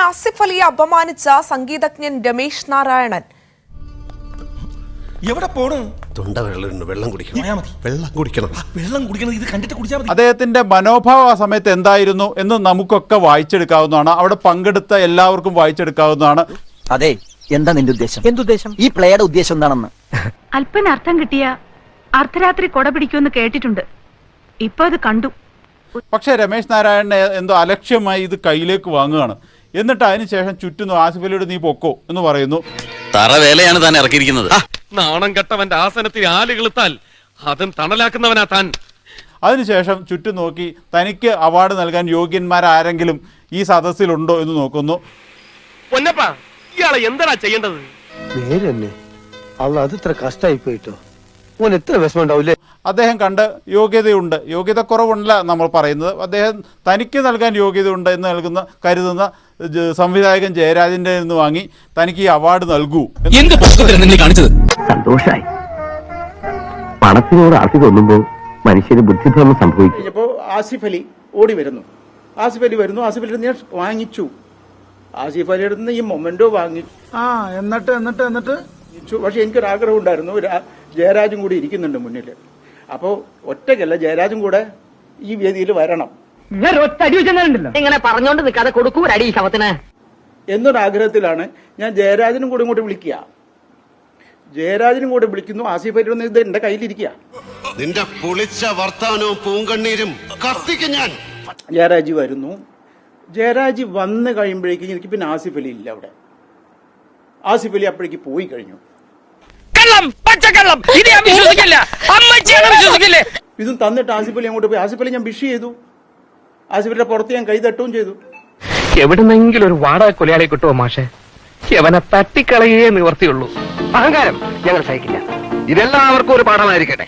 ആസിഫ് അലിയെ അപമാനിച്ച സംഗീതജ്ഞൻ രമേശ് നാരായണൻ എവിടെ പോണ്? തൊണ്ട വെള്ളം കുടിക്കണം. ഇത് കണ്ടിട്ട് കുടിച്ചാൽ മതി. അദ്ദേഹത്തിന്റെ മനോഭാവം ആ സമയത്ത് എന്തായിരുന്നു എന്ന് നമുക്കൊക്കെ വായിച്ചെടുക്കാവുന്നതാണ്. അവിടെ പങ്കെടുത്ത എല്ലാവർക്കും വായിച്ചെടുക്കാവുന്നതാണ്. അതെ, എന്താ നിന്റെ ഉദ്ദേശം? എന്തുദ്ദേശം? ഈ പ്ലേയുടെ ഉദ്ദേശം എന്താണെന്ന് അല്പന അർത്ഥം കിട്ടിയ അർദ്ധരാത്രി കൊട പിടിക്കുമെന്ന് കേട്ടിട്ടുണ്ട്. ഇപ്പൊ അത് കണ്ടു. പക്ഷേ രമേശ് നാരായണനെ എന്തോ അലക്ഷ്യമായി ഇത് കയ്യിലേക്ക് വാങ്ങുകയാണ്. എന്നിട്ട് അതിനുശേഷം ചുറ്റുന്നു ആസിഫ് അലിയോട് നീ പൊക്കോ എന്ന് പറയുന്നു. തറവേലയാണ് താൻ ഇറക്കിയിരിക്കുന്നത്. നാണം കെട്ടവന്റെ ആസനത്തിൽ ആലുകളുത്താൽ അതും തണലാക്കുന്നവനാ താൻ. അതിനുശേഷം ചുറ്റും നോക്കി തനിക്ക് അവാർഡ് നൽകാൻ യോഗ്യന്മാരാരെങ്കിലും ഈ സദസ്സിലുണ്ടോ എന്ന് നോക്കുന്നു. പൊന്നപ്പ, ഇയാളെ എന്താ ചെയ്യേണ്ടത്? നേരെന്നെ അത് ഇത്ര കഷ്ടായി പോയിട്ടോ. ഓൻ എത്ര വിഷമം ഉണ്ടാവില്ലേ? അദ്ദേഹം കണ്ട് യോഗ്യതയുണ്ട്, യോഗ്യത കുറവുണ്ടല്ല നമ്മൾ പറയുന്നത്, അദ്ദേഹം തനിക്ക് നൽകാൻ യോഗ്യതയുണ്ട് എന്ന് കരുതുന്ന സംവിധായകൻ ജയരാജന്റെ നിന്ന് വാങ്ങി തനിക്ക് ഈ അവാർഡ് നൽകൂ. സന്തോഷായി. പണത്തിനോട് ആർത്തി തോന്നുമ്പോൾ മനുഷ്യന് ബുദ്ധിഭ്രമം സംഭവിക്കും. ഇപ്പോൾ ആസിഫ് അലി ഓടി വരുന്നു. ആസിഫ് അലി ഞാൻ വാങ്ങിച്ചു. ആസിഫ് അലിയുടെ നിന്ന് ഈ മൊമെന്റോ വാങ്ങിച്ചു. എന്നിട്ട് പക്ഷെ എനിക്കൊരാഗ്രഹം ഉണ്ടായിരുന്നു, ജയരാജും കൂടി ഇരിക്കുന്നുണ്ട് മുന്നിൽ. അപ്പോൾ ഒറ്റയ്ക്കല്ല, ജയരാജും കൂടെ ഈ വേദിയിൽ വരണം. ഇങ്ങനെ പറഞ്ഞോണ്ട് നിൽക്കാതെ കൊടുക്കൂ അടി ശവത്തിന് എന്നൊരാഗ്രഹത്തിലാണ് ഞാൻ ജയരാജനും കൂടെ ഇങ്ങോട്ട് വിളിക്കുക. ജയരാജനും കൂടെ വിളിക്കുന്നു. ആസിഫ് അലി ഇത് എന്റെ കയ്യിലിരിക്കുക. നിന്റെ പൊളിച്ച വർത്താനവും പൂങ്കണ്ണീരും കത്തിക്കും ഞാൻ. ജയരാജ് വരുന്നു. ജയരാജ് വന്ന് കഴിയുമ്പോഴേക്കും എനിക്ക് പിന്നെ ആസിഫ് അലി ഇല്ല അവിടെ. ആസിഫ് അലി അപ്പോഴേക്ക് പോയി കഴിഞ്ഞു. ഇതും തന്നിട്ട് ആസിഫ് അലി അങ്ങോട്ട് പോയി. ആസിഫ് അലി ഞാൻ വിഷ് ചെയ്തു. ആസിഫ് അലിയുടെ പുറത്ത് ഞാൻ കൈ തട്ടുകയും ചെയ്തു. എവിടുന്നെങ്കിലും ഒരു വാടക കൊലയാളെ കിട്ടുമോ മാഷെ? അവനെ തട്ടിക്കളയേ നിവർത്തിയുള്ളൂ. അഹങ്കാരം ഞങ്ങൾ സഹിക്കില്ല. ഇതെല്ലാവർക്കും ഒരു പാഠമായിരിക്കട്ടെ.